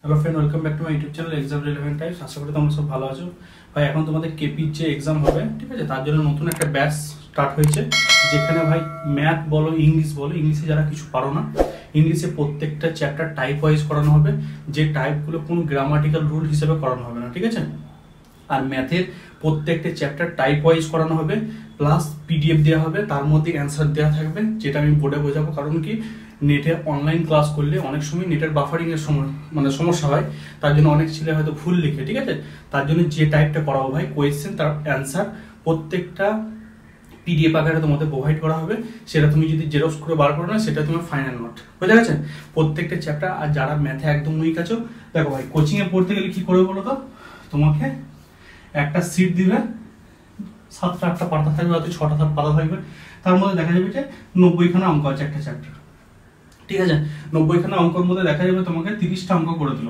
Hello friend, welcome back to my YouTube channel exam relevant types. আশা করি তোমরা সব ভালো আছো। ভাই এখন তোমাদের কেপির যে এক্সাম হবে, ঠিক আছে, তার জন্য নতুন একটা ব্যাচ স্টার্ট হয়েছে, যেখানে ভাই ম্যাথ বলো ইংলিশ বলো, ইংলিশে যারা কিছু পারো না, ইংলিশে প্রত্যেকটা চ্যাপ্টার টাইপ ওয়াইজ করানো হবে। যে টাইপগুলো কোনো গ্রামাটিক্যাল রুল হিসেবে করানো হবে না, ঠিক আছে। আর ম্যাথের প্রত্যেকটা চ্যাপ্টার টাইপ ওয়াইজ করানো হবে, প্লাস পিডিএফ দেওয়া হবে, তার মধ্যে অ্যান্সার দেওয়া থাকবে, যেটা আমি বোর্ডে বোঝাবো। কারণ কি, নেটে অনলাইন ক্লাস করলে অনেক সময় নেটের বাফারিং এর সমস্যা হয়, তার জন্য অনেক ছেলে হয়তো ভুল লিখে, ঠিক আছে। তার জন্য যে টাইপটা করাবো ভাই, কোয়েশ্চেন তার অ্যান্সার প্রত্যেকটা পিডিএফ আকারে তোমাদের প্রোভাইড করা হবে। সেটা তুমি যদি জেরক্স করে বার করো না, সেটা তোমার ফাইনাল নোট, বোঝা গেছে। প্রত্যেকটা চ্যাপ্টার। আর যারা ম্যাথে একদম উইক আছো, দেখো ভাই, কোচিং এ পড়তে গেলে কি করে বলো তো, তোমাকে একটা সিট দিবে, 7টা 8টা পাতা থাকবে, হয়তো 6টা পাতা থাকবে, তার মধ্যে দেখা যাবে যে 90খানা অঙ্ক আছে একটা চ্যাপ্টার, ঠিক আছে। 90খানা অঙ্কের মধ্যে দেখা যাবে তোমাকে 30টা অঙ্ক করে দিল,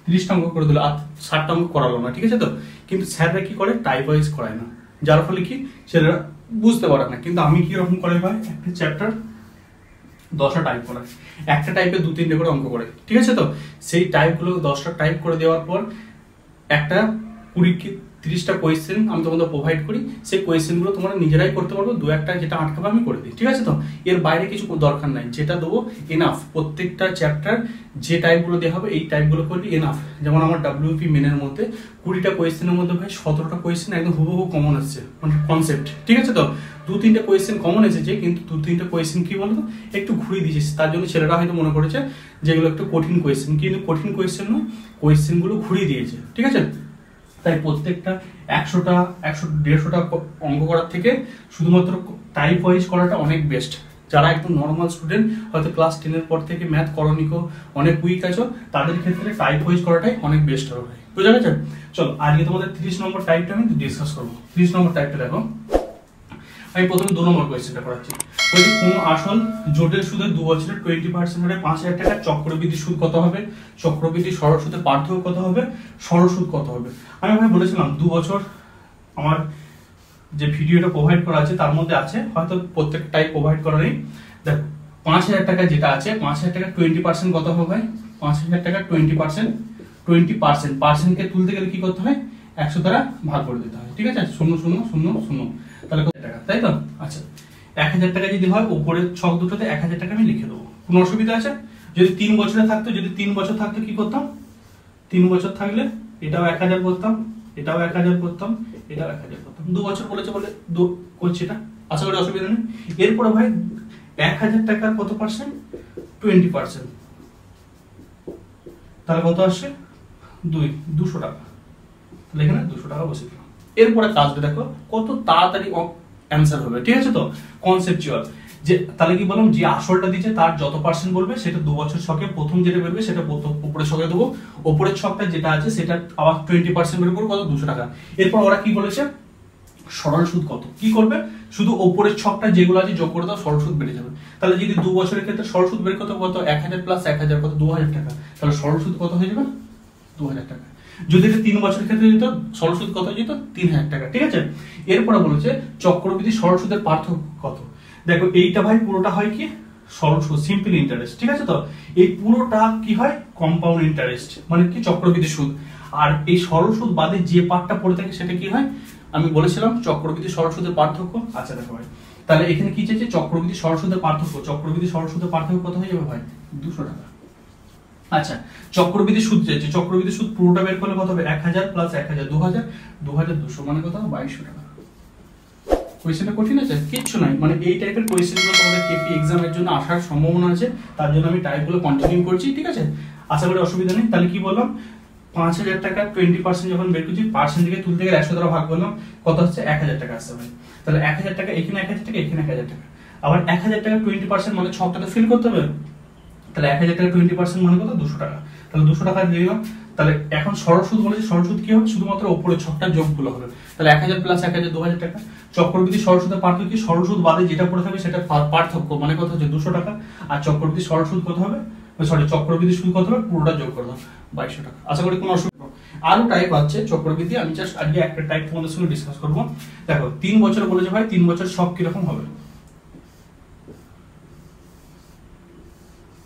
30টা অঙ্ক করে দিল, আর 60টা অঙ্ক করালো না, ঠিক আছে। তো কিন্তু স্যাররা কি করে, টাইপ ওয়াইজ করায় না, যার ফলে কি ছেলেরা বুঝতে পারে না। কিন্তু আমি কি রকম করে ভাই, একটা চ্যাপ্টার 10টা টাইপ করাই, একটা টাইপে 2-3টে করে অঙ্ক করে, ঠিক আছে। তো সেই টাইপগুলো 10টা টাইপ করে দেওয়ার পর একটা 20-30টা কোয়েশ্চেন আমি তোমাদের প্রোভাইড করি। সেই কোয়েশ্চেনগুলো তোমরা নিজেরাই করতে পারবো, 2-1টা যেটা আটকাবে আমি করে দিই, ঠিক আছে। তো এর বাইরে কিছু দরকার নাই, যেটা দেবো এনাফ। প্রত্যেকটা চ্যাপ্টার যে টাইপগুলো দেওয়া হবে, এই টাইপগুলো করলে এনাফ। যেমন আমার ডাব্লিউপি মেনের মধ্যে 20টা কোয়েশ্চেনের মধ্যে ভাই 17টা কোয়েশ্চেন একদম হুবহু কমন আসছে, মানে কনসেপ্ট, ঠিক আছে। তো 2-3টে কোয়েশ্চেন কমন এসেছে, কিন্তু 2-3টে কোয়েশ্চেন কি বলতো একটু ঘুরিয়ে দিয়েছে, তার জন্য ছেলেরা হয়তো মনে করেছে যেগুলো একটু কঠিন কোয়েশ্চেন, কিন্তু কঠিন কোয়েশ্চেন নয়, কোয়েশ্চেনগুলো ঘুরিয়ে দিয়েছে, ঠিক আছে। তাই প্রত্যেকটা 100টা 100-150টা অঙ্ক করার থেকে শুধুমাত্র টাইপ ওয়াইজ করাটা অনেক বেস্ট। যারা একদম নর্মাল স্টুডেন্ট, হয়তো ক্লাস 10-এর পর থেকে ম্যাথ করণিক অনেক উইক আছো, তাদের ক্ষেত্রে টাইপ ওয়াইজ করাটাই অনেক বেস্ট হবে, বুঝা গেছে। চলো আজকে তোমাদের 30 নম্বর টাইপটা আমি ডিসকাস করবো। 30 নম্বর টাইপটা দেখো, আমি প্রথমে 2 নম্বর কোয়েশ্চেনটা করাচ্ছি। বলছি, কোন আসল জটিল সুদের 2 বছরের 20% মানে 5000 টাকা চক্রবৃদ্ধি সুদ কত হবে, চক্রবৃদ্ধি সরল সুদের পার্থক্য কত হবে, সরল সুদ কত হবে। আমি ভাই বলেছিলাম 2 বছর আমার যে ভিডিওটা প্রোভাইড করা আছে তার মধ্যে আছে, হয়তো প্রত্যেক টাইপ প্রোভাইড করা নেই। দেখো 5000 টাকা যেটা আছে, 5000 টাকা 20% কত হবে ভাই, 5000 টাকা 20% পার্সেন্টকে তুলতে গেলে কি করতে হয়, 100 দ্বারা ভাগ করে দিতে হয়, ঠিক আছে। 0 0 0 0, তাহলে কত টাকা, তাই তো। আচ্ছা, 1000 টাকা যদি হয়, উপরের ছক দুটোতে 1000 টাকা আমি লিখে দেবো, কোনো অসুবিধা আছে। যদি 3 বছরে থাকতো, যদি 3 বছর থাকতো কি করতাম, 3 বছর থাকলে এটাও 1000 করতাম, এটাও 1000 করতাম, এটাও 1000 করতাম। 2 বছর বলেছে বলে করছি এটা, আশা করি অসুবিধা নেই। এরপরে ভাই 1000 টাকার কত পার্সেন্ট, 20%, তাহলে কত আসছে 200 টাকা, তাহলে এখানে 200 টাকা বসে দিলাম। এরপরে কাজটা দেখো কত তাড়াতাড়ি অ্যান্সার হবে, ঠিক আছে। তো কনসেপচুয়াল, যে তাহলে কি বললাম, যে আসলটা দিচ্ছে তার যত পার্সেন্ট বলবে সেটা 2 বছর ছকে প্রথম যেটা বেরবে সেটা উপরের ছকে দেবো, উপরের ছকটা যেটা আছে সেটা আবার 20% বের করবো, কত 200 টাকা। এরপর ওরা কি বলেছে, সরল সুদ কত, কি করবে, শুধু উপরের ছকটা যেগুলো আছে যোগ করে দাও, সরল সুদ বেড়ে যাবে। তাহলে যদি 2 বছরের ক্ষেত্রে সরল সুদ বের করতে কত, 1000 প্লাস 1000 কত, 2000 টাকা, তাহলে সরল সুদ কত হয়ে যাবে, 2000 টাকা। যদি এটা 3 বছরের ক্ষেত্রে যেত, সরল সুদ কত যেত, 3000 টাকা, ঠিক আছে। এরপরে বলেছে চক্রবৃদ্ধি সরল সুদের পার্থক্য কত। দেখো এইটা ভাই পুরোটা হয় কি, সরল সুদ, সিম্পল ইন্টারেস্ট, ঠিক আছে। তো এই পুরোটা কি হয়, কম্পাউন্ড ইন্টারেস্ট, মানে কি চক্রবৃদ্ধি সুদ। আর এই সরল সুদ বাদে যে পার্টটা পড়ে থাকে সেটা কি হয়, আমি বলেছিলাম চক্রবৃদ্ধি সরল সুদের পার্থক্য। আচ্ছা দেখো ভাই, তাহলে এখানে কি চাইছে, চক্রবৃদ্ধি সরল সুদের পার্থক্য, চক্রবৃদ্ধি সরল সুদের পার্থক্য কত হয়ে যাবে ভাই, 200 টাকা। আচ্ছা, চক্রবৃদ্ধি সুদ চাইছে, চক্রবৃদ্ধি সুদ পুরোটা বের করলে কত হবে, 1000 প্লাস 1000 2000, 2200 মানে কত, 2200 টাকা। কোয়েশ্চেনটা কঠিন আছে কিচ্ছু নাই, মানে এই টাইপের কোয়েশ্চেনগুলো তোমাদের কেপি এক্সামের জন্য আসার সম্ভাবনা আছে, তার জন্য আমি টাইপগুলো কন্টিনিউ করছি, ঠিক আছে। আশা করি অসুবিধা নেই। তাহলে কি বললাম, 5000 টাকা 20% যখন বের করছি, পার্সেন্ট থেকে তুলতে গেলে 100 দ্বারা ভাগ করলাম, কত হচ্ছে, 1000 টাকা আসছে ভাই। তাহলে 1000 টাকা, এখানে 1000 টাকা, এখানে 1000 টাকা। আবার 1000 টাকা 20% মানে ছকটাতে ফিল করতে হবে, তাহলে 1000 টাকা 20% মানে কত, 200 টাকা। তাহলে 200 টাকা দিয়ে দিলাম। তাহলে এখন সরল সুদ বলেছে, সরল সুদ কি হবে, শুধুমাত্র উপরের ছকটা যোগগুলো হবে। তাহলে 1000 প্লাস 1000 2000 টাকা। চক্রবৃদ্ধি সরল সুদের পার্থক্য কি, সরল সুদ বাদে যেটা পড়ে থাকবে সেটা পার্থক্য, মানে কত হচ্ছে 200 টাকা। আর চক্রবৃদ্ধি সরল সুদ কত হবে, সরি চক্রবৃদ্ধি সুদ কত হবে, পুরোটা যোগ করে দাও, 2200 টাকা। আশা করি কোনো অসুবিধা। আরো টাইপ আছে চক্রবৃদ্ধি, আমি জাস্ট আজকে একটা টাইপ তোমাদের সঙ্গে ডিসকাস করবো। দেখো 3 বছর বলেছে ভাই, 3 বছর সব কিরকম হবে,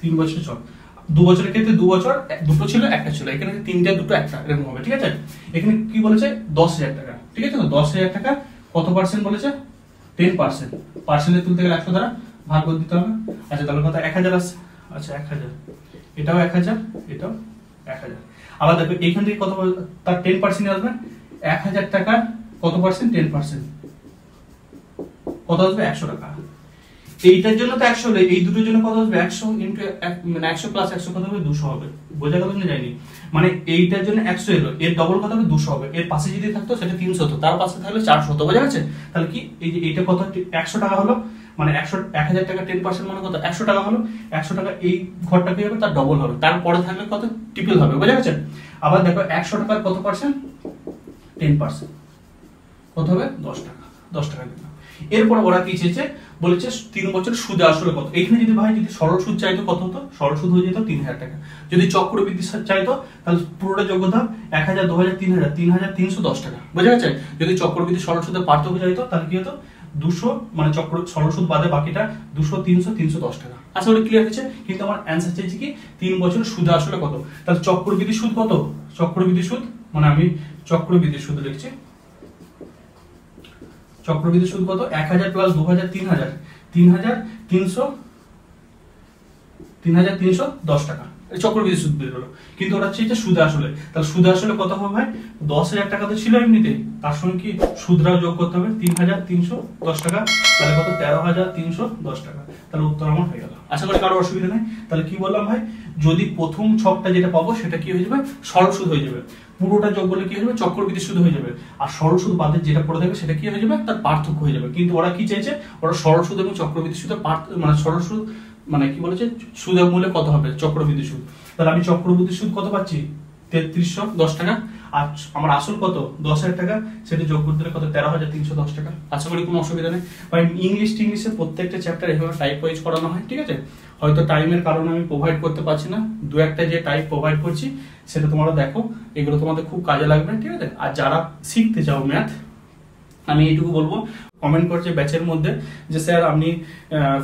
3 বছর সব। 2 বছরের ক্ষেত্রে 2 বছর দুটো ছিল একটা ছিল, এখানে 3টে দুটো একটা এরকম হবে, ঠিক আছে। এখানে কি বলেছে 10,000 টাকা, ঠিক আছে তো 10,000 টাকা কত পার্সেন্ট বলেছে 10%, পার্সেন্টে তুলতে গেলে 100 দ্বারা ভাগ করে দিতে হবে। আচ্ছা তাহলে কত 1000 আসছে, আচ্ছা 1000, এটাও 1000, এটাও 1000। আবার দেখো এইখান থেকে কত তার 10% আসবে, 1000 টাকা কত পার্সেন্ট 10%, কত আসবে 100 টাকা। এইটার জন্য তো 100 হলে এই দুটোর জন্য কত আসবে 100 ইনটু মানে 100 প্লাস 100 কত হবে 200 হবে, বোঝা গেল না যায়নি, মানে এইটার জন্য 100 এলো, এর ডবল কত হবে 200 হবে, এর পাশে যদি থাকতো সেটা 300 হতো, তার পাশে থাকলে 400 হতো, বোঝা গেছে। তাহলে কি এই যে এইটা কত 100 টাকা হলো, মানে 1000 টাকা 10% মানে কত 100 টাকা হলো, 100 টাকা এই ঘরটা কি হবে তার ডবল হবে, তারপরে থাকলে কত ট্রিপল হবে, বোঝা গেছে। আবার দেখো 100 টাকার কত পার্সেন্ট 10%, কত হবে 10 টাকা, 10 টাকা দিলাম। এরপর ওরা কি চেয়েছে বলেছে 3 বছর সুদে আসলে কত, এইখানে যদি ভাই যদি সরল সুদ চাইতো কত হতো, সরল সুদ হয়ে যেত 3000 টাকা, যদি চক্রবৃদ্ধি চাইতো তাহলে পুরোটা যোগ্যতা 1000 2000 3000 3310 টাকা, বোঝা গেছে। যদি চক্রবৃদ্ধি সরল সুদের পার্থক্য চাইতো তাহলে কি হতো 200, মানে সরল সুদ বাদে বাকিটা 200 300 310 টাকা। আশা করি ক্লিয়ার হয়েছে। কিন্তু আমার অ্যান্সার চাইছি কি 3 বছর সুদে আসলে কত, তাহলে চক্রবৃদ্ধি সুদ কত, চক্রবৃদ্ধি সুদ মানে আমি চক্রবৃদ্ধি সুদ লিখছি, চক্রবৃদ্ধি সুদ কত 1000 প্লাস 2000 3000 3310 টাকা, এই চক্রবৃদ্ধি সুদ বের হলো। কিন্তু ওরা চেয়েছে সুদে আসলে, তাহলে সুদে আসলে কত হবে ভাই 10,000 টাকা তো ছিল এমনিতে, তার সঙ্গে কি সুদরাও যোগ করতে হবে 3310 টাকা, তাহলে কত 13,310 টাকা, তাহলে উত্তর আমার হয়ে গেল। আশা করি কারো অসুবিধা নেই। তাহলে কি বললাম ভাই, যদি প্রথম ছকটা যেটা পাবো সেটা কি হয়ে যাবে সরল সুদ হয়ে যাবে, পুরোটা যোগ করলে কি হয়ে যাবে চক্রবৃদ্ধি সুদ হয়ে যাবে, আর সরল সুদ বাদে যেটা পড়ে থাকবে সেটা কি হয়ে যাবে তার পার্থক্য হয়ে যাবে। কিন্তু ওরা কি চাইছে, ওরা সরল সুদ এবং চক্রবৃদ্ধি সুদের মানে সরল সুদ মানে কি বলেছে সুদের মূল্য কত হবে চক্রবৃদ্ধি সুদ, তাহলে আমি চক্রবৃদ্ধি সুদ কত পাচ্ছি 3310 টাকা, আর আমার আসল কত 10,000 টাকা, সেটা যোগ করতে গেলে কত 13,310 টাকা। আশা করি কোনো অসুবিধা নেই ভাই। ইংলিশে প্রত্যেকটা চ্যাপ্টার এভাবে টাইপ ওয়াইজ করানো হয়, ঠিক আছে। হয়তো টাইমের কারণে আমি প্রোভাইড করতে পারছি না, দু একটা যে টাইপ প্রোভাইড করছি সেটা তোমরা দেখো, এগুলো তোমাদের খুব কাজে লাগবে, ঠিক আছে। আর যারা শিখতে চাও ম্যাথ, আমি এইটুকু বলবো, কমেন্ট করছে ব্যাচের মধ্যে যে স্যার আপনি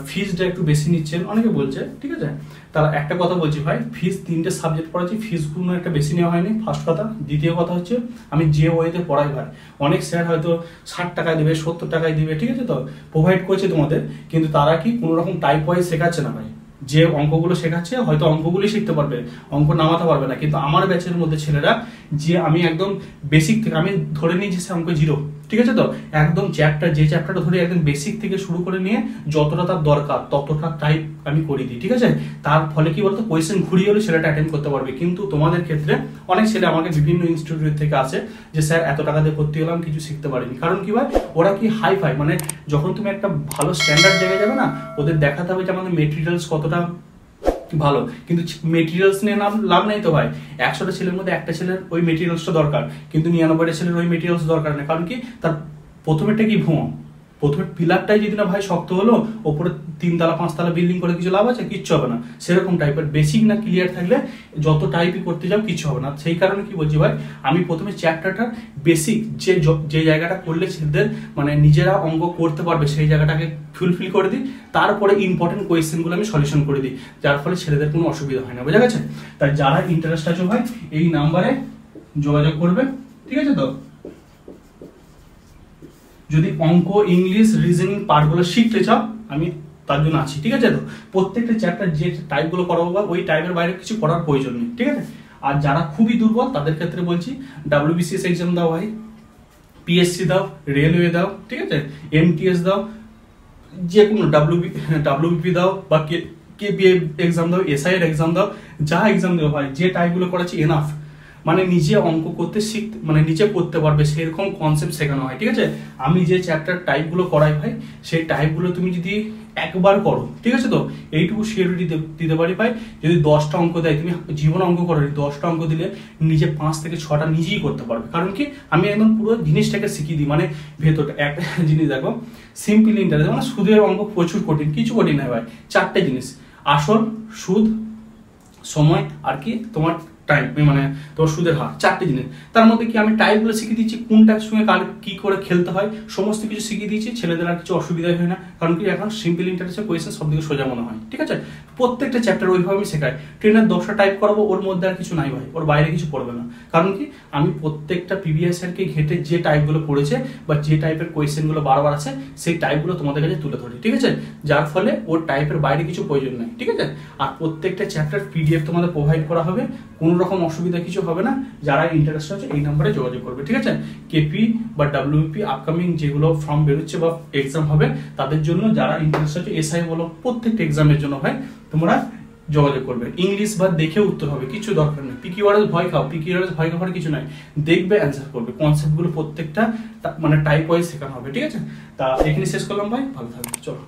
ফিজটা একটু বেশি নিচ্ছেন, অনেকে বলছে, ঠিক আছে। তারা একটা কথা বলছি ভাই, ফিজ 3টে সাবজেক্ট পড়াচ্ছি, ফিজগুলো একটা বেশি নেওয়া হয়নি, ফার্স্ট কথা। দ্বিতীয় কথা হচ্ছে আমি যে ওয়েতে পড়াই ভাই, অনেক স্যার হয়তো 60 টাকায় দিবে 70 টাকায় দিবে, ঠিক আছে তো প্রোভাইড করছে তোমাদের, কিন্তু তারা কি কোনো রকম টাইপ ওয়াইজ শেখাচ্ছে না ভাই। যে অঙ্কগুলো শেখাচ্ছে হয়তো অঙ্কগুলি শিখতে পারবে, অঙ্ক নামাতে পারবে না, কিন্তু আমার ব্যাচের মধ্যে ছেলেরা যে আমি একদম বেসিক থেকে, আমি ধরে নিয়েছি সে অঙ্ক 0, ঠিক আছে তো, একদম যে চ্যাপ্টারটা ধরে একদম বেসিক থেকে শুরু করে নিয়ে যতটা তার দরকার ততটা টাইপ আমি করে দিই, ঠিক আছে। তার ফলে কি বলতো কোয়েশ্চেন ঘুরিয়ে হলে ছেলেটা অ্যাটেন্ড করতে পারবে। কিন্তু তোমাদের ক্ষেত্রে অনেক ছেলে আমাকে বিভিন্ন ইনস্টিটিউট থেকে আসে যে স্যার এত টাকা দিয়ে ভর্তি হলাম কিছু শিখতে পারিনি, কারণ কি ভাই ওরা কি হাই ফাই, মানে যখন তুমি একটা ভালো স্ট্যান্ডার্ড জায়গায় যাবে না, ওদের দেখাতে হবে যে আমাদের মেটেরিয়ালস কতটা ভালো, কিন্তু মেটেরিয়ালস নিয়ে লাভ নেই তো ভাই। 100টা ছেলের মধ্যে একটা ছেলের ওই মেটেরিয়ালসটা দরকার, কিন্তু 99টা ছেলের ওই মেটেরিয়ালস দরকার নেই, কারণ কি তার প্রথমেরটা কি ভুয়ো, প্রথমে পিলারটাই যদি না ভাই শক্ত হলো, ওপরে 3 তলা 5 তলা বিল্ডিং করে কিছু লাভ আছে, কিচ্ছু হবে না। সেরকম টাইপের বেসিক না ক্লিয়ার থাকলে যত টাইপই করতে যাও কিছু হবে না। সেই কারণে কি বলছি ভাই, আমি প্রথমে চ্যাপ্টারটার বেসিক যে জায়গাটা করলে ছেলেদের মানে নিজেরা অঙ্ক করতে পারবে সেই জায়গাটাকে ফুলফিল করে দিই, তারপরে ইম্পর্টেন্ট কোয়েশ্চেনগুলো আমি সলিউশন করে দিই, যার ফলে ছেলেদের কোনো অসুবিধা হয় না, বোঝা গেছে। তাই যারা ইন্টারেস্ট আছে ভাই এই নাম্বারে যোগাযোগ করবে, ঠিক আছে তো। যদি অঙ্ক ইংলিশ রিজনিং পার্টগুলো শিখতে চাও আমি তার জন্য আছি, ঠিক আছে তো। প্রত্যেকটা চ্যাপ্টার যে টাইপগুলো করাবো বা ওই টাইপের বাইরে কিছু করার প্রয়োজন নেই, ঠিক আছে। আর যারা খুবই দুর্বল তাদের ক্ষেত্রে বলছি WBCS এক্সাম দাও ভাই, পিএসসি দাও, রেলওয়ে দাও, ঠিক আছে, MTS দাও, যে কোনো WBP দাও বা KPA এক্সাম দাও, SI এর এক্সাম দাও, যা এক্সাম দেবো ভাই যে টাইপগুলো করাচ্ছি এনাফ, মানে নিজে অঙ্ক করতে শিখতে মানে নিজে করতে পারবে সেরকম কনসেপ্ট শেখানো হয়, ঠিক আছে। আমি যে চ্যাপ্টার টাইপগুলো করাই ভাই সেই টাইপগুলো তুমি যদি একবার করো, ঠিক আছে তো, এইটুকু সিওরিটি দিতে পারি ভাই। যদি 10টা অঙ্ক দেয়, তুমি জীবন অঙ্ক করো, 10টা অঙ্ক দিলে নিজে 5 থেকে 6টা নিজেই করতে পারবে। কারণ কি আমি একদম পুরো জিনিসটাকে শিখিয়ে দিই, মানে ভেতরটা একটা জিনিস দেখো, সিম্পল ইন্টারেস্ট, মানে সুদের অঙ্ক প্রচুর কঠিন, কিছু কঠিন নয় ভাই। 4টে জিনিস, আসল, সুদ, সময় আর কি তোমার টাইম মানে তোমার সুদের হার, 4টে জিনিস। তার মধ্যে কি আমি টাইপগুলো শিখিয়ে দিচ্ছি, কোনটার সঙ্গে কার কি করে খেলতে হয় সমস্ত কিছু শিখিয়ে দিয়েছি। ছেলেদের আর কিছু অসুবিধাই হয় না, কারণ কি এখন সিম্পল ইন্টারেস্টের কোয়েশ্চেন সব দিকে সোজা মনে হয়, ঠিক আছে। প্রত্যেকটা চ্যাপ্টার ওইভাবে আমি শেখাই। ট্রেনের 10টা টাইপ করাবো, ওর মধ্যে আর কিছু নাই ভাই, ওর বাইরে কিছু পড়বে না। কারণ কি আমি প্রত্যেকটা প্রিভিয়াস ইয়ারকে ঘেটে যে টাইপগুলো পড়েছে বা যে টাইপের কোয়েশ্চেনগুলো বারবার আছে সেই টাইপগুলো তোমাদের কাছে তুলে ধরি, ঠিক আছে। যার ফলে ওর টাইপের বাইরে কিছু প্রয়োজন নেই, ঠিক আছে। আর প্রত্যেকটা চ্যাপ্টার পিডিএফ তোমাদের প্রোভাইড করা হবে, কোনো রকম অসুবিধা কিছু হবে না। যারা ইন্টারেস্ট আছে এই নম্বরে যোগাযোগ করবে, ঠিক আছে। কেপি বা ডাব্লিউপি আপকামিং যেগুলো ফর্ম বেরোচ্ছে বা এক্সাম হবে তাদের জন্য, যারা ইন্টারেস্ট আছে এসআই বলো প্রত্যেকটা এক্সামের জন্য ভাই তোমরা যোগাযোগ করবে। ইংলিশ বা দেখে উত্তর হবে, কিছু দরকার নেই। পিকিওয়ার্ডস ভয় খাও, পিকিওয়ার্ডস ভয় খাওয়ার কিছু নাই, দেখবে অ্যান্সার করবে। কনসেপ্টগুলো প্রত্যেকটা মানে টাইপ ওয়াইজ শেখানো হবে, ঠিক আছে। তা এখানে শেষ করলাম ভাই, ভালো থাকবে, চলো।